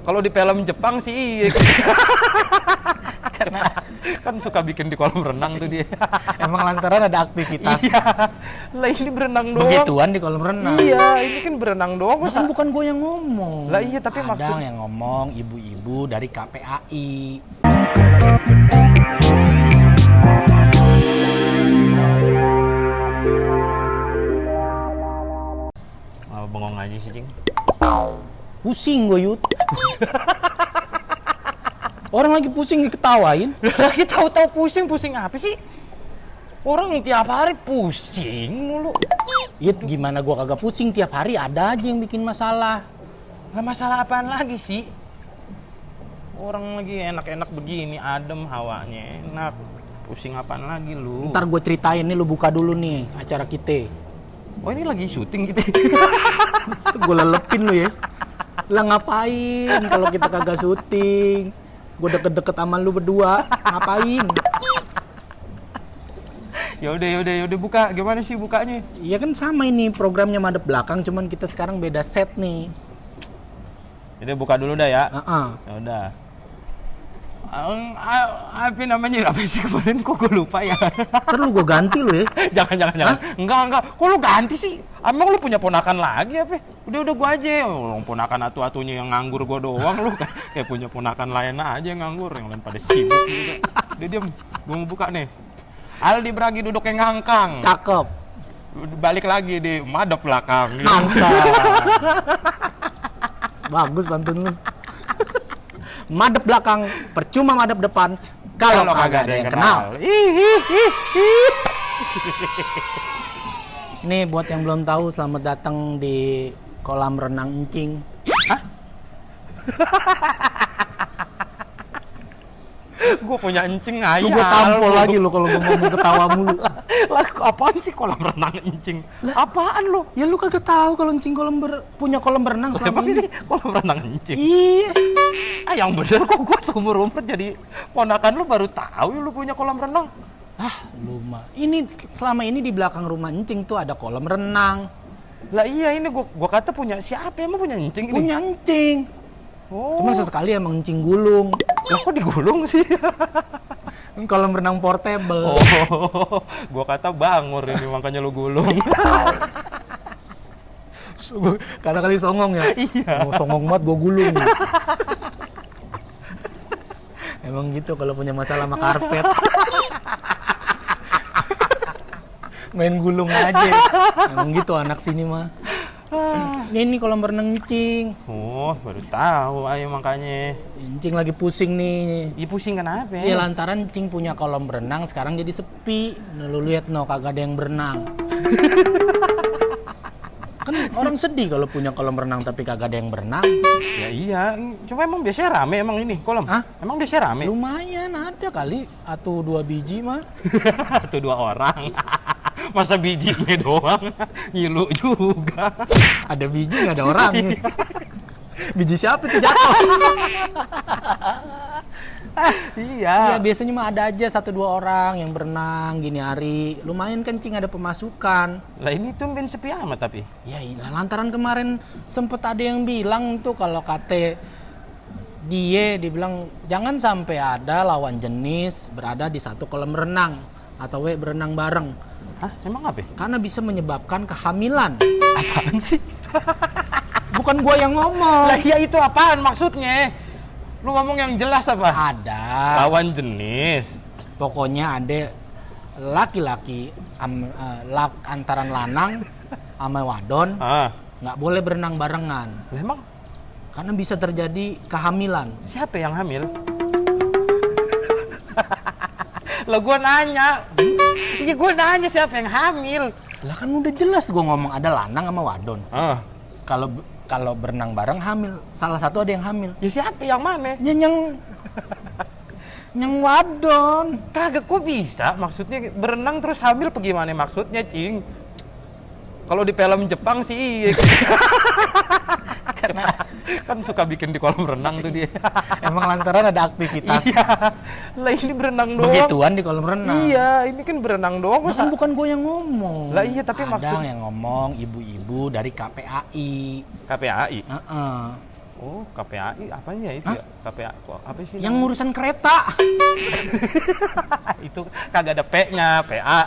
Kalau di film Jepang sih iya. Karena Kan suka bikin di kolam renang tuh dia. emang lantaran ada aktivitas Iya. Lah ini berenang doang. begituan di kolam renang. Iya, ini kan berenang doang. Nah, Masa? kan bukan gue yang ngomong. Lah iya, tapi ada maksud- yang ngomong ibu-ibu dari KPAI. Bengong aja sih, Cing. Pusing gue, Yud. Orang lagi pusing diketawain. Lagi tahu-tahu pusing apa sih? Orang tiap hari pusing mulu. Yud, gimana gue kagak pusing? Tiap hari ada aja yang bikin masalah. Lah masalah apaan lagi sih? Orang lagi enak-enak begini, adem hawanya, enak. Pusing apaan lagi lu? Ntar gue ceritain nih, lu buka dulu nih acara kita. Oh ini lagi syuting gitu. Gue lelepin lu ya. Lah ngapain kalau kita kagak syuting? Gue deket-deket sama lu berdua, ngapain? Yaudah buka. Gimana sih bukanya? Iya kan sama ini programnya madep belakang, cuman kita sekarang beda set nih. Jadi buka dulu dah ya. Ya udah. Apa namanya? Apa sih kemarin kok gue lupa ya? Ntar lu gue ganti lu ya. Jangan. Enggak. Kok lu ganti sih? Emang lu punya ponakan lagi apa? Udah gua aja. Orang ponakan atu-atunya yang nganggur gua doang lu. Kayak punya ponakan lain aja yang nganggur, yang lain pada sibuk juga. Dia diam. Gua mau buka nih. Aldi Bragi duduk yang ngangkang. Cakep. Balik lagi di madep belakang. Mantap. Bagus pantun lu. Madep belakang, percuma madep depan kalau kagak ada yang kenal. Nih buat yang belum tahu, selamat datang di kolam renang Encing. Hah? Gue punya encing Lu ayam. gue tampol lagi lu kalau gue ngomong ketawa mulu. Lah apaan sih kolam renang encing? Apaan lu? Ya lu kagak tahu kalau Encing punya kolam berenang selama Emang ini. ini kolam renang encing? Iya. Yang bener kok gue seumur-umur jadi ponakan lu baru tahu lu punya kolam renang. Lu mah. Ini selama ini di belakang rumah Encing tuh ada kolam renang. Lah iya ini gua kata punya siapa emang punya encing ini? Punya Encing. Oh. Cuman sesekali emang Encing gulung. Lah kok digulung sih? Kolam renang portable. Oh, gua kata bangur ini makanya lu gulung. Karena kali songong ya. Iya. Songong banget gua gulung. Emang gitu kalau punya masalah sama karpet. Main gulung aja. Emang gitu anak sini mah. Ini kolam renang Encing. Oh, baru tahu ayo makanya. Encing lagi pusing nih. Ih pusing kenapa? Ya lantaran Encing punya kolam renang sekarang jadi sepi. Nah, lu lihat kagak ada yang berenang. Kan orang sedih kalau punya kolam renang tapi kagak ada yang berenang. Ya iya, cuma emang biasanya rame emang ini kolam. Hah? Emang biasanya rame? Lumayan ada kali atau 2 biji mah. Tuh 2 orang. Masa bijinya doang? Ngilu juga. Ada biji nggak ada orang. Biji siapa tuh jatuh? Iya. Ya biasanya mah ada aja 1-2 orang yang berenang gini hari. Lumayan kan Cing ada pemasukan. Lah ini tumben sepi amat tapi. Ya iya, lantaran kemarin sempet ada yang bilang tuh kalau kata dia bilang jangan sampai ada lawan jenis berada di satu kolam renang atau berenang bareng. Hah? Emang apa? Karena bisa menyebabkan kehamilan. Apaan sih? Bukan gua yang ngomong. Lah iya itu apaan maksudnya? Lu ngomong yang jelas apa? Ada. Lawan jenis. Pokoknya ada laki-laki antaran lanang sama wadon nggak boleh berenang barengan. Lah emang Karena bisa terjadi kehamilan. siapa yang hamil? Lah gua nanya. Iya gua nanya siapa yang hamil. Lah kan udah jelas gua ngomong ada lanang sama wadon. Kalau berenang bareng hamil, salah satu ada yang hamil. Ya siapa yang mana? Ya yang wadon. Kagak kok bisa? Maksudnya berenang terus hamil apa gimana maksudnya, Cing? Kalau di film Jepang sih iya. Karena Kan suka bikin di kolam renang tuh dia. emang lantaran ada aktivitas Iya. Lah ini berenang doang. begituan di kolam renang. Iya, ini kan berenang doang. Nah, kan bukan gue yang ngomong. Lah iya, tapi ada maksud- yang ngomong ibu-ibu dari KPAI. KPAI. Oh, KPAI apanya ya itu Hah? ya? KPAI apa sih? Yang ngurusan kereta. Itu kagak ada P-nya, PA.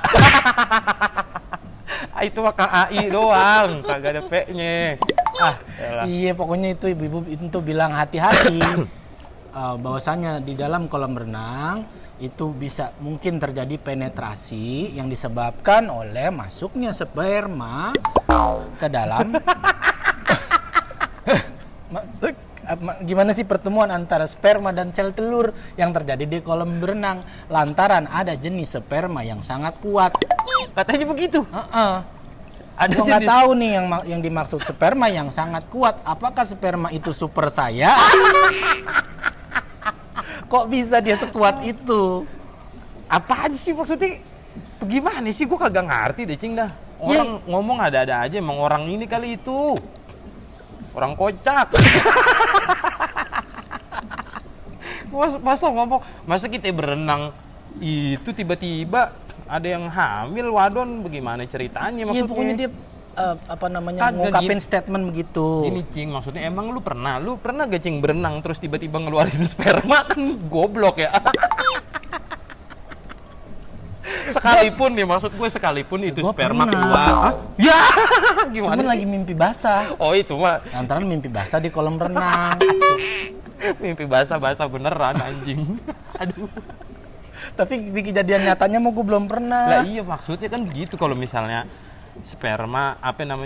Itu mah KAI doang, kagak ada P-nya. Elah. Iya, pokoknya itu ibu-ibu itu bilang hati-hati. Bahwasanya di dalam kolam renang itu bisa mungkin terjadi penetrasi yang disebabkan oleh masuknya sperma ke dalam. Gimana sih pertemuan antara sperma dan sel telur yang terjadi di kolam berenang lantaran ada jenis sperma yang sangat kuat. Katanya begitu. Ada Gua nggak jenis- tahu nih yang dimaksud sperma yang sangat kuat. Apakah sperma itu super saya? Kok bisa dia sekuat itu? Apaan sih maksudnya? Gimana sih? Gue kagak ngerti deh, Cing dah. Orang ngomong ada-ada aja, emang orang ini kali itu. Orang kocak. Masa ngomong, masa kita berenang itu tiba-tiba ada yang hamil, wadon, bagaimana ceritanya Iya, maksudnya? pokoknya dia namanya Kagak ngungkapin gini. statement begitu. Gini, Cing, maksudnya emang lu pernah gak, Cing, berenang terus tiba-tiba ngeluarin sperma? Kan goblok ya. Sekalipun nih, maksud gue sekalipun itu Gua sperma pernah. keluar. Hah? Ya, gimana Cuman sih? lagi mimpi basah. Oh itu mah Antara mimpi basah di kolam renang. mimpi basah-basah beneran anjing. Aduh. Tapi di kejadian nyatanya mau gue belum Lah pernah. iya, maksudnya kan begitu, kalau misalnya sperma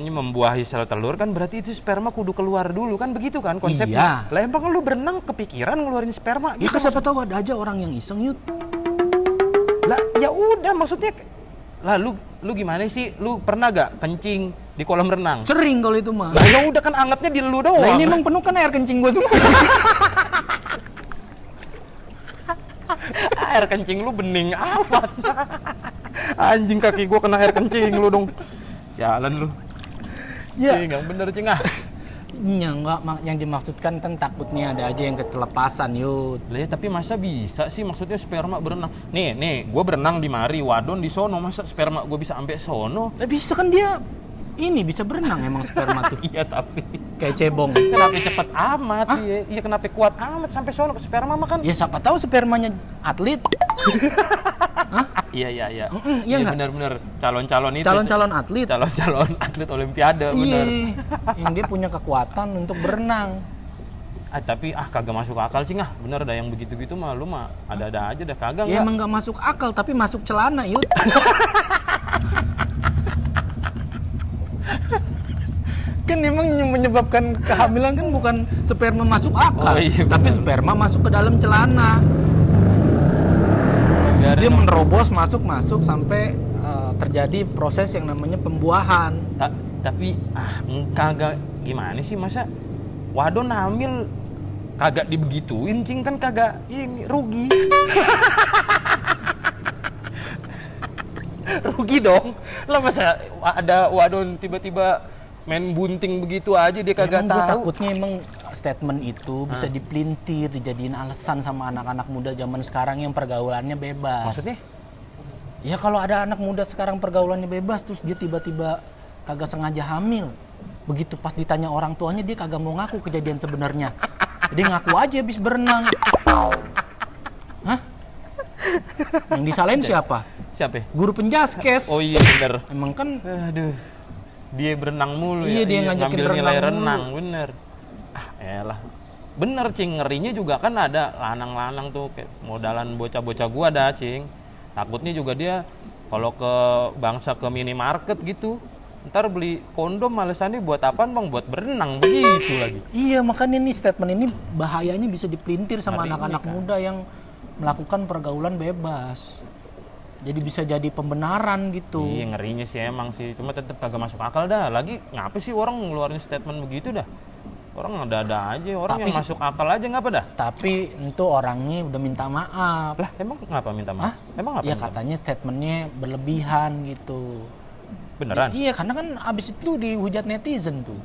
membuahi sel telur kan berarti itu sperma kudu keluar dulu kan, begitu kan konsepnya. Iya. Lah emang lu berenang kepikiran ngeluarin sperma Ya gitu? kan siapa tahu ada aja orang yang iseng yut. Lah ya udah, maksudnya lah lu gimana sih? Lu pernah gak kencing di kolam renang? Sering kalau itu mah. Lah ya udah kan angetnya di lu doang. Nah ini emang penuh kan air kencing gue semua. Air kencing lu bening amat. Anjing, kaki gua kena air kencing lu dong. Jalan lu. Ya. Cing, yang bener, Cing, ah. Ya enggak, yang dimaksudkan kan takutnya ada aja yang ketelepasan yut. Lah ya, tapi masa bisa sih maksudnya sperma berenang? Nih, gua berenang di mari, wadon di sono, masa sperma gua bisa sampai sono? Lah bisa kan dia ini bisa berenang emang sperma tuh. Iya, tapi Kayak cebong. kenapa cepet amat? Iya, kenapa kuat amat sampai sono? Sperma mah kan? Ya siapa tahu spermanya atlet. Iya. Iya Iya, nggak? bener-bener calon-calon itu. Calon-calon atlet. Calon-calon atlet olimpiade, bener. Iya. Yang dia punya kekuatan untuk berenang. Tapi kagak masuk akal, Cing, bener dah yang begitu-gitu mah lu mah ada-ada aja dah, kagak Ya nggak? emang nggak masuk akal tapi masuk celana yut. Kan emang yang menyebabkan kehamilan kan bukan sperma masuk akal, Oh, iya, tapi benar. sperma masuk ke dalam celana. Dia menerobos masuk sampai terjadi proses yang namanya pembuahan. Tapi kagak gimana sih, masa wadon hamil kagak dibegituin, Cing, kan kagak ini rugi. Rugi dong. Lah masa ada wadon tiba-tiba main bunting begitu aja dia kagak Emang gue tahu. takutnya emang statement itu bisa dipelintir, dijadiin alasan sama anak-anak muda zaman sekarang yang pergaulannya bebas. Maksudnya? Ya kalau ada anak muda sekarang pergaulannya bebas terus dia tiba-tiba kagak sengaja hamil. Begitu pas ditanya orang tuanya dia kagak mau ngaku kejadian sebenarnya. Dia ngaku aja habis berenang. Hah? Yang disalahin siapa? Siapa? Guru penjaskes. Oh iya, bener. Emang kan Aduh. Dia berenang mulu Iya, ya. dia ngajakin ngambil nilai renang renang, mulu. bener. Elah. Bener, Cing, ngerinya juga kan ada lanang-lanang tuh kayak modalan bocah-bocah gua dah, Cing. Takutnya juga dia kalau ke bangsa ke minimarket gitu, ntar beli kondom alasannya buat apaan, Bang? Buat berenang begitu lagi. iya, makanya nih statement ini bahayanya bisa dipelintir sama Ngerinya anak-anak kan. muda yang melakukan pergaulan bebas. Jadi bisa jadi pembenaran gitu. Iya, ngerinya sih emang sih. Cuma tetap kagak masuk akal dah. Lagi ngapa sih orang ngeluarin statement begitu dah? Orang ada-ada aja. Orang Tapi yang masuk akal aja ngapa dah? Tapi itu orangnya udah minta maaf. Lah, emang ngapa minta maaf? Hah? Emang ngapa? Ya minta maaf? katanya statementnya berlebihan gitu. Beneran? Iya, karena kan abis itu dihujat netizen tuh.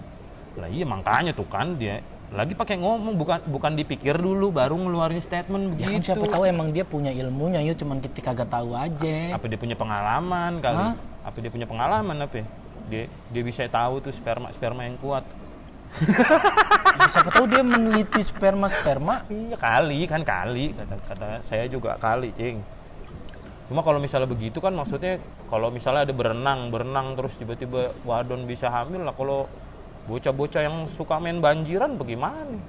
Lah iya, makanya tuh kan dia lagi pakai ngomong, bukan dipikir dulu baru ngeluarin statement Ya kan begitu. siapa tahu emang dia punya ilmunya, yuk cuman kita kagak tahu aja. Apa dia punya pengalaman kali? Hah? Apa dia punya pengalaman apa? Dia bisa tahu tuh sperma yang kuat. Ya, siapa tahu dia meneliti sperma. Iya kali, kata saya juga kali, Cing. Cuma kalau misalnya begitu kan maksudnya kalau misalnya ada berenang terus tiba-tiba wadon bisa hamil lah. Kalau bocah-bocah yang suka main banjiran bagaimana?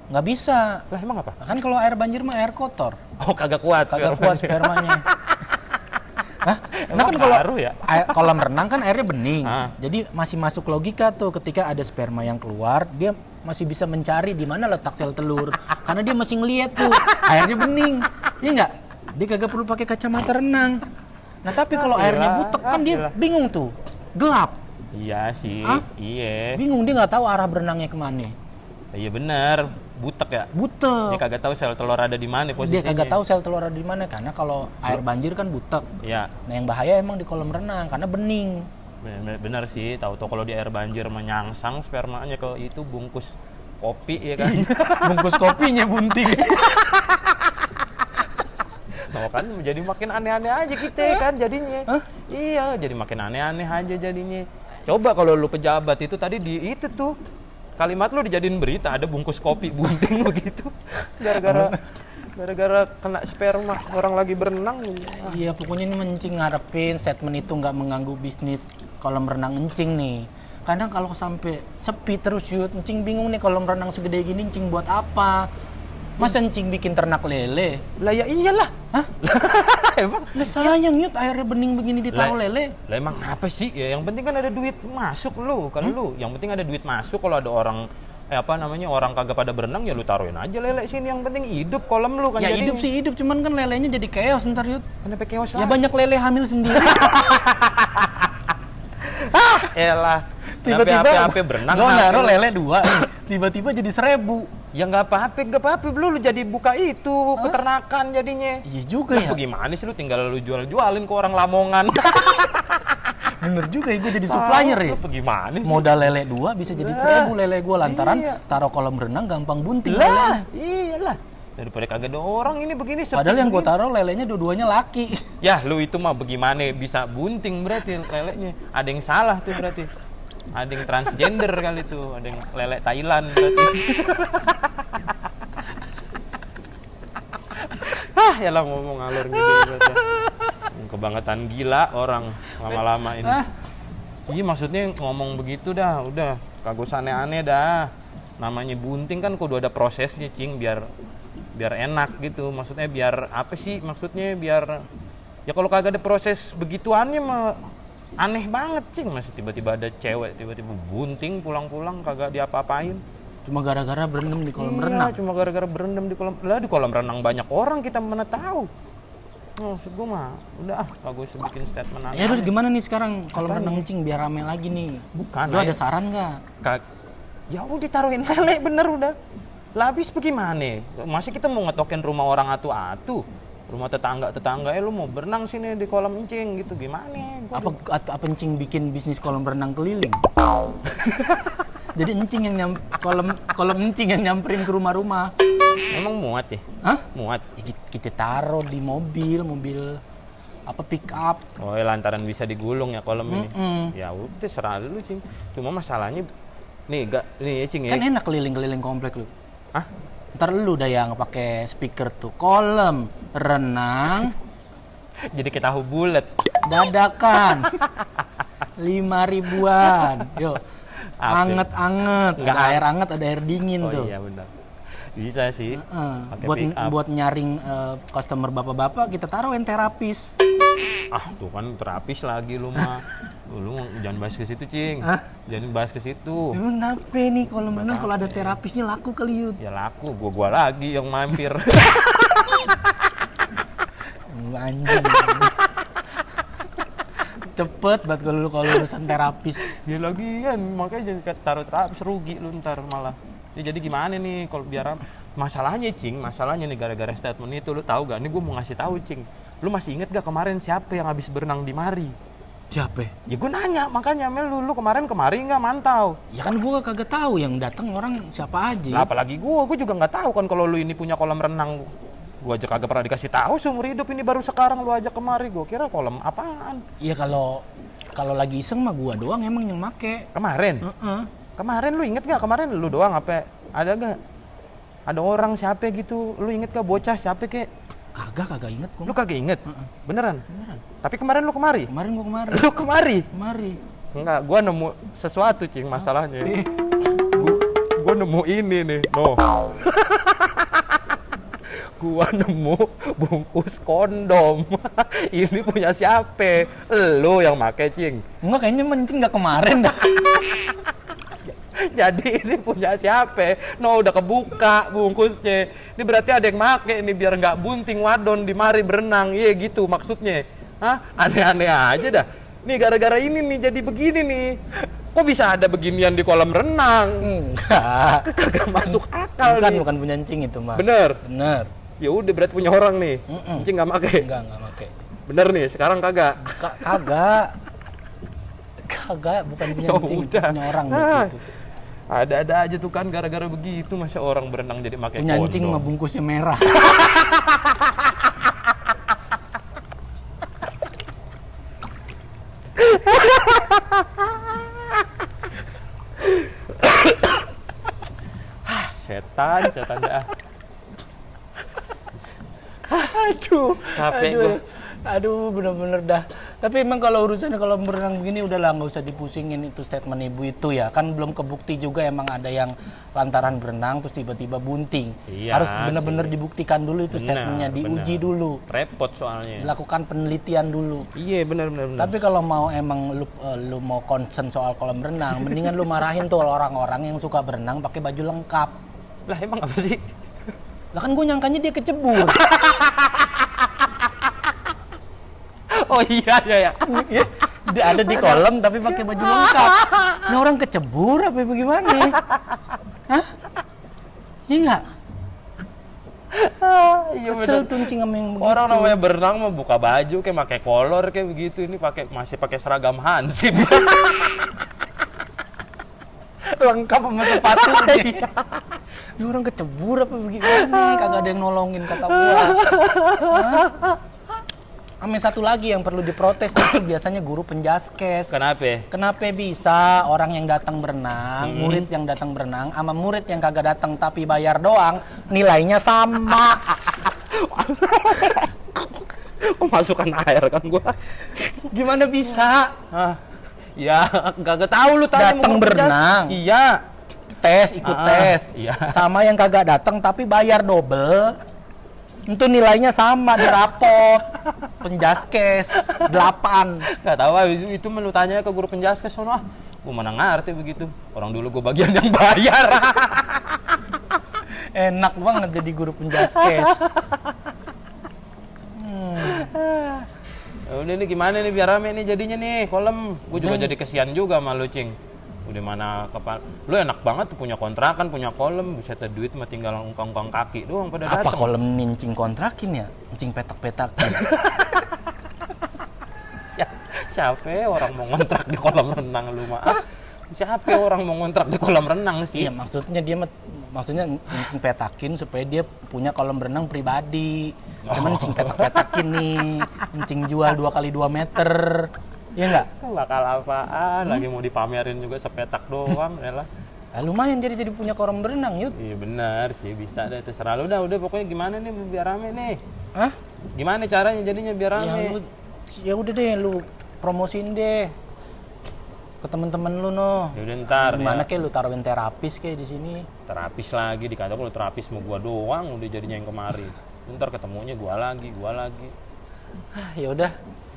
Nggak bisa. Lah emang apa? Kan kalau air banjir mah air kotor. Oh kagak kuat Spermanya. Hah? Nah kan kalau kolam renang kan airnya bening. Jadi masih masuk logika tuh ketika ada sperma yang keluar, dia masih bisa mencari di mana letak sel telur. Karena dia masih ngeliat tuh airnya bening. Iya nggak? Dia kagak perlu pakai kacamata renang. Nah tapi kalau airnya butek kan dia bingung tuh. Gelap. Iya sih. Iya. Bingung, dia nggak tahu arah berenangnya kemana. Iya benar. Butek ya? Butek. Dia kagak tahu sel telur ada di mana posisinya. Dia kagak tahu sel telur ada di mana karena kalau air banjir kan butek. Iya. Nah yang bahaya emang di kolam renang karena bening. Bener sih, tahu-tahu kalau di air banjir menyangsang spermanya ke itu bungkus kopi ya kan. Bungkus kopinya bunting. Nah, kan jadi makin aneh-aneh aja kita kan jadinya. Iya, jadi makin aneh-aneh aja jadinya. Coba kalau lu pejabat itu tadi di itu tuh kalimat lu dijadiin berita ada bungkus kopi bunting begitu gara-gara kena sperma orang lagi berenang. Iya pokoknya ini mencing ngarepin statement itu nggak mengganggu bisnis kolam renang encing nih. Kadang kalau sampai sepi terus yut encing bingung nih kolam renang segede gini encing buat apa? Masa encing bikin ternak lele? Lah ya iyalah. Hah? Emang? Lah sayang yut airnya bening begini ditaruh lele. Lah emang apa sih? Ya yang penting kan ada duit masuk lu. Kalau lu yang penting ada duit masuk. Kalau ada orang orang kagak pada berenang ya lu taruhin aja lele sini, yang penting hidup kolam lu kan. Ya jadi hidup sih hidup, cuman kan lelenya jadi chaos ntar yut. Kenapa chaos lah? Ya banyak lele hamil sendiri. Elah. Tiba-tiba Ape berenang. Gua naruh lele 2 tiba-tiba jadi 1000. Ya nggak apa-apa, lu jadi buka itu peternakan jadinya. Iya juga ya. Gimana sih lu tinggal lu jualin ke orang Lamongan. Bener juga ya, gue jadi supplier ya. Gimana sih? Modal lele 2 bisa jadi 1000 lele gue lantaran taruh kolam renang gampang bunting. Lah, iyalah. Daripada kagak ada orang ini begini. Padahal yang gue taruh lelenya dua-duanya laki. Ya lu itu mah bagaimana bisa bunting berarti lelenya. Ada yang salah tuh berarti. Ada yang transgender kali tuh, ada yang lele Thailand berarti. Yalah ngomong ngalor gitu berarti. Kebangetan gila orang lama-lama ini. Iya maksudnya ngomong begitu dah, udah kagak usah aneh-aneh dah. Namanya bunting kan kudu ada prosesnya, Cing, biar enak gitu. Maksudnya biar apa sih? Maksudnya biar ya kalau kagak ada proses begituannya mah aneh banget, Cing. Masih tiba-tiba ada cewek tiba-tiba bunting pulang-pulang kagak diapa-apain. Cuma gara-gara berendam di kolam renang. Cuma gara-gara berendam di kolam. Lah di kolam renang banyak orang, kita mana tahu. Maksud gue mah udah kagak usah bikin statement aneh. Ya udah gimana nih sekarang kolam renang Cing biar rame lagi nih. Bukan. Lu ada saran enggak? Ya udah ditaruhin lele bener udah. Lah habis bagaimana? Masih kita mau ngetokin rumah orang atu-atu. Rumah tetangga lu mau berenang sini di kolam encing gitu gimana? Apa encing bikin bisnis kolam renang keliling? Jadi encing yang kolam encing yang nyamperin ke rumah-rumah. Emang muat ya? Hah? Muat. Kita taruh di mobil apa pick up. Oh, ya lantaran bisa digulung ya kolam ini. Ya udah serah lu, Cing. Cuma masalahnya nih ya, Cing ya. Kan enak keliling-keliling komplek lu. Hah? Ntar lu dah yang pakai speaker tuh kolam renang jadi kita tahu bulat dadakan 5.000-an yuk anget-anget ada air anget ada air dingin tuh. Iya benar bisa sih. Buat nyaring customer bapak-bapak kita taruhin terapis. Tuh kan terapis lagi lu mah. Lu jangan bahas ke situ, Cing. Jangan bahas ke situ. Lu kenapa nih kolam renang kalau ada terapisnya laku kali, Yud? Ya laku, gua lagi yang mampir. Anjing. Cepet banget kalau urusan terapis. Ya lagian, makanya jangan taruh terapis rugi lu ntar malah. Ya jadi gimana nih kalau biar masalahnya, Cing, masalahnya nih gara-gara statement itu lu tahu gak? Nih gua mau ngasih tahu, Cing. Lu masih inget gak kemarin siapa yang habis berenang di mari? Siapa? Ya gue nanya, makanya Mel lu kemarin nggak mantau? Ya kan gue kagak tahu yang datang orang siapa aja. Lah apalagi gue juga nggak tahu kan kalau lu ini punya kolam renang. Gue aja kagak pernah dikasih tahu seumur hidup ini baru sekarang lu ajak kemari. Gue kira kolam apaan? Iya kalau lagi iseng mah gue doang emang yang make. Kemarin? Kemarin lu inget gak? Kemarin lu doang apa? Ada gak? Ada orang siapa gitu? Lu inget gak bocah siapa kek? Kagak inget gua. Lu kagak inget? Beneran? Beneran. Tapi kemarin lu kemari? Kemarin gua kemari. Lu kemari? Kemari. Enggak, gua nemu sesuatu cing masalahnya. Gua nemu ini nih, no. Gua nemu bungkus kondom. Ini punya siapa? Lu yang make cing. Enggak, kayaknya mencing nggak kemarin dah. Jadi ini punya siapa? No, udah kebuka bungkusnya. Ini berarti ada yang make nih biar nggak bunting wadon di mari berenang. Iya gitu maksudnya. Hah? Aneh-aneh aja dah. Nih gara-gara ini nih jadi begini nih. Kok bisa ada beginian di kolam renang? Enggak. Kagak masuk akal nih. Bukan punya encing itu mah. Bener. Bener. Ya udah berarti punya orang nih. Encing nggak make. Enggak make. Bener nih, sekarang kagak. Kagak. Kagak, bukan punya Ya encing, udah. punya orang Ah. begitu. Ada-ada aja tuh kan gara-gara begitu masa orang berenang jadi pakai Punya kondom. encing mah bungkusnya merah. Setan dah. Capek gua. Aduh, bener-bener dah. Tapi emang kalau urusannya kalau berenang begini udahlah nggak usah dipusingin itu statement ibu itu ya. Kan belum kebukti juga emang ada yang lantaran berenang terus tiba-tiba bunting. Iya, Harus bener-bener dibuktikan dulu itu statementnya, diuji dulu. Repot soalnya. Dilakukan penelitian dulu. Iya benar. Tapi kalau mau emang lu mau concern soal kolam renang, mendingan lu marahin tuh orang-orang yang suka berenang pakai baju lengkap. Lah emang apa sih? Lah kan gue nyangkanya dia kecebur. Oh iya. Dia ada di kolam tapi pakai baju lengkap. Nah orang kecebur apa bagaimana? Hah? Iya nggak? Iya Kesel tuh cing sama yang begitu. Orang namanya berenang mau buka baju kayak pakai kolor kayak begitu, ini masih pakai seragam hansip. Lengkap sama sepatunya. Ini orang kecebur apa bagaimana? Kagak ada yang nolongin kata gua. Hah? Ame satu lagi yang perlu diprotes itu biasanya guru penjaskes. Kenapa? Kenapa bisa orang yang datang berenang, murid yang datang berenang, sama murid yang kagak datang tapi bayar doang, nilainya sama. Masukkan air kan gua. Gimana bisa? Ya, kagak tahu lu tanya Datang mau berenang. Iya. Ikut tes. Iya. Sama yang kagak datang tapi bayar double. Itu nilainya sama di rapot. Penjaskes 8. Gak tahu itu lu tanya ke guru penjaskes sono. Gua mana ngerti begitu. Orang dulu gua bagian yang bayar. Enak banget jadi guru penjaskes. Udah nih gimana nih biar rame nih jadinya nih kolam. Gua juga jadi kesian juga sama lu, Cing. Udah mana kepala. Lu enak banget tuh punya kontrakan, punya kolam, bisa duit mah tinggal ungkang-ungkang kaki doang pada datang. Apa kolam nincing kontrakin ya? Nincing petak-petakin. Siapa orang mau ngontrak di kolam renang lu mah? Siapa orang mau ngontrak di kolam renang sih? Iya, maksudnya nincing petakin supaya dia punya kolam renang pribadi. Cuman nincing petak-petakin nih, nincing jual 2 kali 2 meter. Iya enggak? Bakal apaan? Lagi mau dipamerin juga sepetak doang, ya lah. Nah, lumayan jadi punya kolam berenang, Yud. Iya benar sih, bisa deh terserah lu dah. Udah pokoknya gimana nih biar rame nih? Hah? Gimana caranya jadinya biar rame? Ya udah deh, lu promosiin deh ke temen-temen lu no. Ya udah ntar Gimana ya. kayak lu taruhin terapis kayak di sini. Terapis lagi di kantor kalau terapis mau gua doang udah jadinya yang kemarin. Ntar ketemunya gua lagi. Ya udah.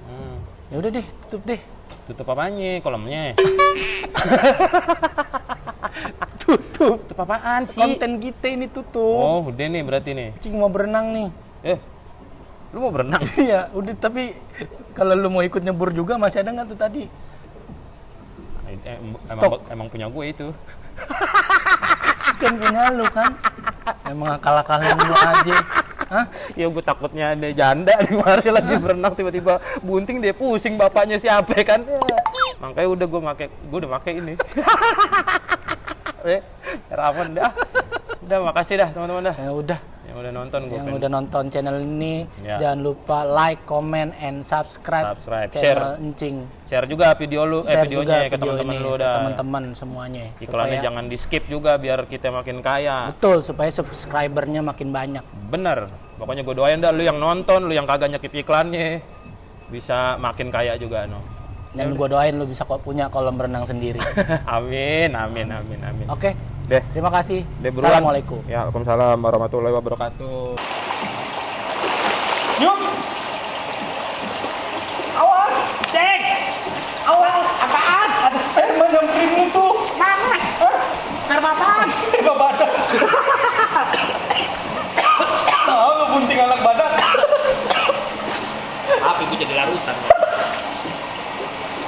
Hmm. Ya udah deh, tutup deh. Tutup apanya? Kolamnya? Tutup apaan sih? Konten kita ini tutup. Oh, udah nih berarti nih. Cing mau berenang nih. Lu mau berenang? Iya, udah tapi kalau lu mau ikut nyebur juga masih ada nggak tuh tadi? Stok. Emang punya gue itu. Kan punya lu kan. Emang akal-akalan lu aja. Hah? Ya gue takutnya ada janda di mari lagi berenang tiba-tiba bunting dia pusing bapaknya siapa kan. Makanya udah gue udah make ini. Ramen dah. Udah, makasih dah teman-teman dah. Ya udah. Yang udah nonton gue. Yang udah nonton channel ini, Ya. jangan lupa like, comment, and subscribe, Subscribe, channel share. Encing. Share juga video lu, Share videonya juga ke teman-teman ini lu ke dah. teman-teman semuanya. Iklannya Supaya- jangan di skip juga biar kita makin kaya. Betul, supaya subscribernya makin banyak. Bener. Pokoknya gue doain dah lu yang nonton, lu yang kagak nyekip iklannya bisa makin kaya juga no. Dan gue doain lu bisa kok punya kolam renang sendiri. Amin, amin, amin, amin. Oke, Deh, terima kasih. deh buruan. Assalamualaikum. Ya, Waalaikumsalam warahmatullahi wabarakatuh. Yuk. Awas, cek. Awas, apaan? Ada sperma nyamperin lu tuh. Mana? Hah? Sperma apaan? Sperma